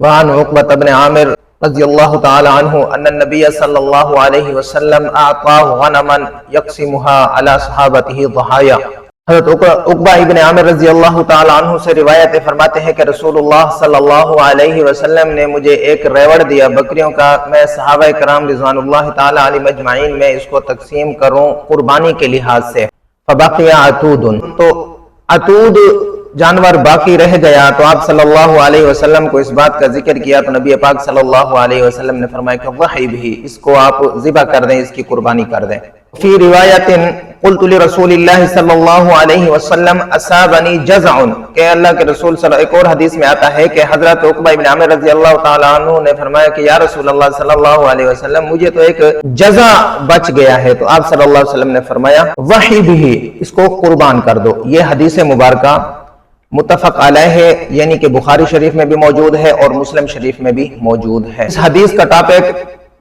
وعن عقبة بن عامر رضی اللہ تعالی عنہ ان النبی صلی اللہ علیہ وسلم اعطاه غنما يقسمها على صحابته ضحايا۔ حضرت عقبہ ابن عامر رضی اللہ تعالی عنہ سے روایت فرماتے ہیں کہ رسول اللہ صلی اللہ علیہ وسلم نے مجھے ایک ریوڑ دیا بکریوں کا، میں صحابہ کرام رضوان اللہ تعالی علیہ مجمعین میں اس کو تقسیم کروں قربانی کے لحاظ سے۔ فبقي عتود، تو عتود جانور باقی رہ گیا، تو آپ صلی اللہ علیہ وسلم کو اس بات کا ذکر کیا تو نبی پاک صلی اللہ علیہ وسلم نے فرمایا کہ وحی بھی، اس کو آپ ذبح کر دیں، اس کی قربانی کر دیں۔ فی روایت قلت لرسول اللہ صلی اللہ علیہ وسلم اصابنی جزع، کہ اللہ کے رسول صلی اللہ، ایک اور حدیث میں آتا ہے کہ حضرت عقبہ ابن عامر رضی اللہ تعالی عنہ نے فرمایا کہ یا رسول اللہ صلی اللہ علیہ وسلم مجھے تو ایک جزع بچ گیا ہے، تو آپ صلی اللہ علیہ وسلم نے فرمایا وحی بھی، اس کو قربان کر دو۔ یہ حدیث مبارکہ متفق علیہ ہے، یعنی کہ بخاری شریف میں بھی موجود ہے اور مسلم شریف میں بھی موجود ہے۔ اس حدیث کا ٹاپک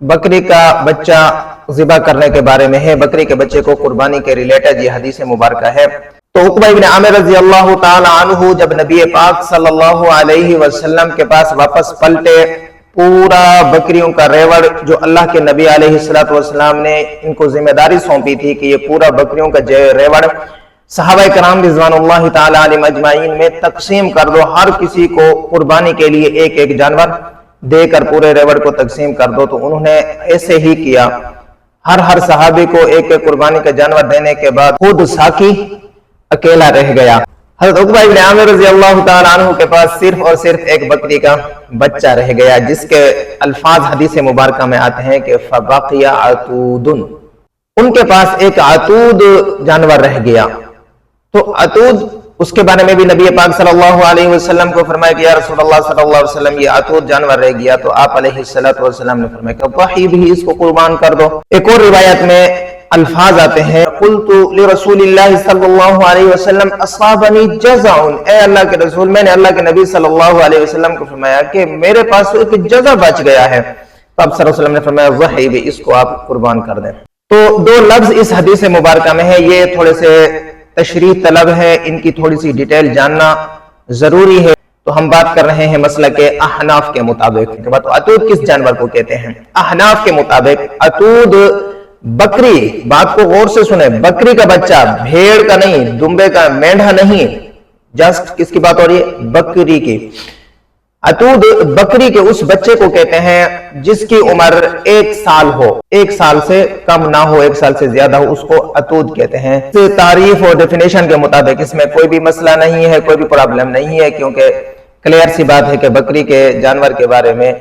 بکری کا بچہ ذبح کرنے کے بارے میں ہے، بکری کے بچے کو قربانی کے ریلیٹڈ یہ حدیث مبارکہ ہے۔ تو عقبہ ابن عامر رضی اللہ تعالی عنہ جب نبی پاک صلی اللہ علیہ وسلم کے پاس واپس پلٹے، پورا بکریوں کا ریوڑ جو اللہ کے نبی علیہ السلام نے ان کو ذمہ داری سونپی تھی کہ یہ پورا بکریوں کا ریوڑ صحابہ کرام رضوان اللہ تعالی علیہ مجمعین میں تقسیم کر دو، ہر کسی کو قربانی کے لیے ایک ایک جانور دے کر پورے ریوڑ کو تقسیم کر دو، تو انہوں نے ایسے ہی کیا۔ ہر صحابی کو ایک ایک قربانی کا جانور دینے کے بعد خود ساقی اکیلا رہ گیا۔ حضرت عقبہ ابن عامر رضی اللہ تعالی عنہ کے پاس صرف اور صرف ایک بکری کا بچہ رہ گیا، جس کے الفاظ حدیث مبارکہ میں آتے ہیں کہ فبقي عتود، ان کے پاس ایک عتود جانور رہ گیا۔ تو عتود، اس کے بارے میں بھی نبی پاک صلی اللہ علیہ وسلم کو فرمایا کہ یا رسول اللہ صلی اللہ علیہ وسلم یہ عتود جانور رہ گیا، تو آپ علیہ السلام نے فرمایا کہ وحی بھی، اس کو قربان کر دو۔ ایک اور روایت میں الفاظ آتے ہیں قلت لرسول اللہ صلی اللہ علیہ وسلم اصابنی جزع، اے اللہ کے رسول، میں نے اللہ کے نبی صلی اللہ علیہ وسلم کو فرمایا کہ میرے پاس ایک جزع بچ گیا ہے، تو آپ صلی اللہ علیہ وسلم نے فرمایا وحی بھی، اس کو آپ قربان کر دیں۔ تو دو لفظ اس حدیث مبارکہ میں ہے، یہ تھوڑے سے تشریح طلب ہے، ان کی تھوڑی سی ڈیٹیل جاننا ضروری ہے۔ تو ہم بات کر رہے ہیں مسئلہ کے احناف کے مطابق، تو عتود کس جانور کو کہتے ہیں؟ احناف کے مطابق عتود بکری، بات کو غور سے سنیں، بکری کا بچہ، بھیڑ کا نہیں، دمبے کا، مینڈھا نہیں، جسٹ کس کی بات ہو رہی ہے؟ بکری کی۔ عتود بکری کے اس بچے کو کہتے ہیں جس کی عمر 1 سال ہو، 1 سال سے کم نہ ہو، 1 سال سے زیادہ ہو، اس کو عتود کہتے ہیں۔ تعریف اور ڈیفینیشن کے مطابق اس میں کوئی بھی مسئلہ نہیں ہے، کوئی بھی پرابلم نہیں ہے، کیونکہ کلیئر سی بات ہے کہ بکری کے جانور کے بارے میں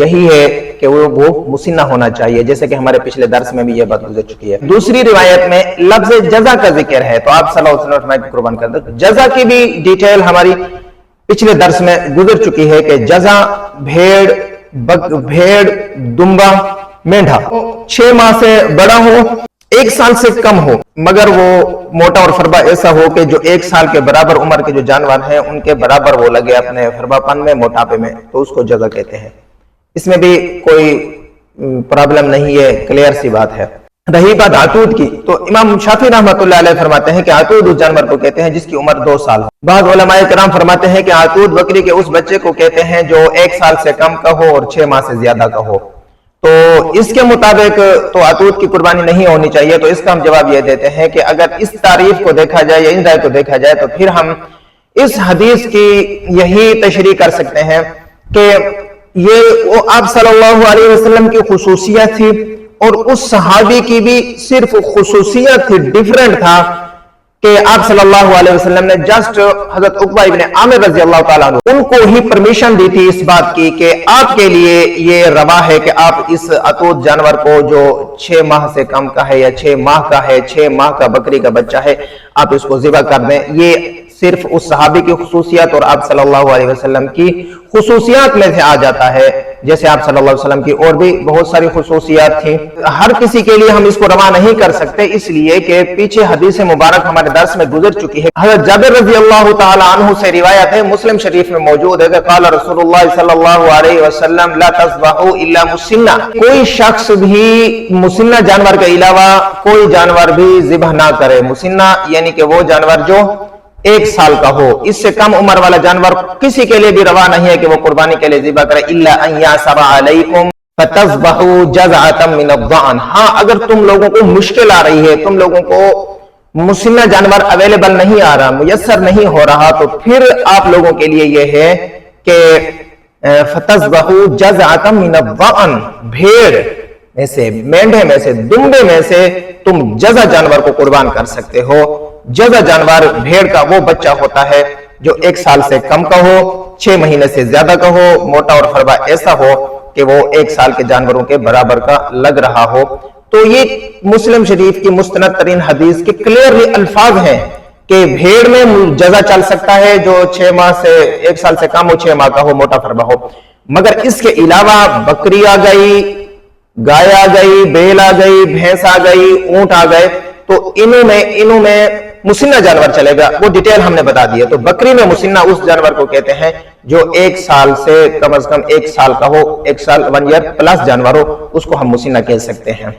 یہی ہے کہ وہ مسنہ ہونا چاہیے، جیسے کہ ہمارے پچھلے درس میں بھی یہ بات گزر چکی ہے۔ دوسری روایت میں لفظ جزع کا ذکر ہے، تو آپ صلی اللہ علیہ وسلم کو قربان کر دو۔ جزع کی بھی ڈیٹیل ہماری پچھلے درس میں گزر چکی ہے کہ جزع بھیڑ، دمبا، مینڈھا 6 ماہ سے بڑا ہو، 1 سال سے کم ہو، مگر وہ موٹا اور فربا ایسا ہو کہ جو 1 سال کے برابر عمر کے جو جانور ہیں ان کے برابر وہ لگے اپنے فربا پن میں، موٹاپے میں، تو اس کو جزع کہتے ہیں۔ اس میں بھی کوئی پرابلم نہیں ہے، کلیئر سی بات ہے۔ رہی بات عتود کی، تو امام شافعی رحمۃ اللہ علیہ فرماتے ہیں کہ عتود اس جانور کو کہتے ہیں جس کی عمر 2 سال ہو۔ بعض علماء کرام فرماتے ہیں کہ عتود بکری کے اس بچے کو کہتے ہیں جو 1 سال سے کم کا ہو اور 6 ماہ سے زیادہ کا ہو۔ تو اس کے مطابق تو عتود کی قربانی نہیں ہونی چاہیے۔ تو اس کا ہم جواب یہ دیتے ہیں کہ اگر اس تعریف کو دیکھا جائے یا ان رائے کو دیکھا جائے تو پھر ہم اس حدیث کی یہی تشریح کر سکتے ہیں کہ یہ آپ صلی اللہ علیہ وسلم کی خصوصیت تھی، اور اس صحابی کی بھی صرف خصوصیت تھی، ڈیفرنٹ تھا کہ آپ صلی اللہ علیہ وسلم نے جسٹ حضرت عقبہ ابن عامر رضی اللہ تعالیٰ عنہ ان کو ہی پرمیشن دی تھی اس بات کی کہ آپ کے لیے یہ روا ہے کہ آپ اس عتود جانور کو جو 6 ماہ سے کم کا ہے یا 6 ماہ کا ہے، 6 ماہ کا بکری کا بچہ ہے، آپ اس کو ذبح کر دیں۔ یہ صرف اس صحابی کی خصوصیت اور آپ صلی اللہ علیہ وسلم کی خصوصیات میں سے آ جاتا ہے، جیسے آپ صلی اللہ علیہ وسلم کی اور بھی بہت ساری خصوصیات تھیں۔ ہر کسی کے لیے ہم اس کو روا نہیں کر سکتے، اس لیے کہ پیچھے حدیث مبارک ہمارے درس میں گزر چکی ہے۔ حضرت جابر رضی اللہ تعالی عنہ سے روایت ہے، مسلم شریف میں موجود ہے کہ قال رسول اللہ صلی اللہ علیہ وسلم لا تذبحوا الا مسنہ، کوئی شخص بھی مسنہ جانور کے علاوہ کوئی جانور بھی ذبح نہ کرے۔ مسنہ یعنی کہ وہ جانور جو 1 سال کا ہو، اس سے کم عمر والا جانور کسی کے لیے بھی روا نہیں ہے کہ وہ قربانی کے لیے ذبح کرے، الا ان یعصر علیکم فتذبحوا جزعۃ من الضأن۔ ہاں اگر تم لوگوں کو مشکل آ رہی ہے، تم لوگوں کو مسنہ جانور اویلیبل نہیں آ رہا، میسر نہیں ہو رہا، تو پھر آپ لوگوں کے لیے یہ ہے کہ فتذبحوا جزعۃ من الضأن، بھیڑ میں سے، مینڈے میں سے، دمبے میں سے تم جزع جانور کو قربان کر سکتے ہو۔ جزع جانور بھیڑ کا وہ بچہ ہوتا ہے جو 1 سال سے کم کا ہو، 6 مہینے سے زیادہ کا ہو، موٹا اور فربا ایسا ہو کہ وہ 1 سال کے جانوروں کے برابر کا لگ رہا ہو۔ تو یہ مسلم شریف کی مستند ترین حدیث کے کلیئرلی الفاظ ہیں کہ بھیڑ میں جزع چل سکتا ہے جو 6 ماہ سے 1 سال سے کم ہو، 6 ماہ کا ہو، موٹا فربا ہو، مگر اس کے علاوہ بکری آ گئی، گائے آ گئی، بیل آ گئی، بھینس آ گئی، اونٹ آ گئے، تو انہوں میں مسنہ جانور چلے گا، وہ ڈیٹیل ہم نے بتا دی ہے۔ تو بکری میں مسنہ اس جانور کو کہتے ہیں جو 1 سال سے کم از کم 1 سال کا ہو، 1 سال 1 ایئر پلس جانور ہو، اس کو ہم مسنہ کہہ سکتے ہیں۔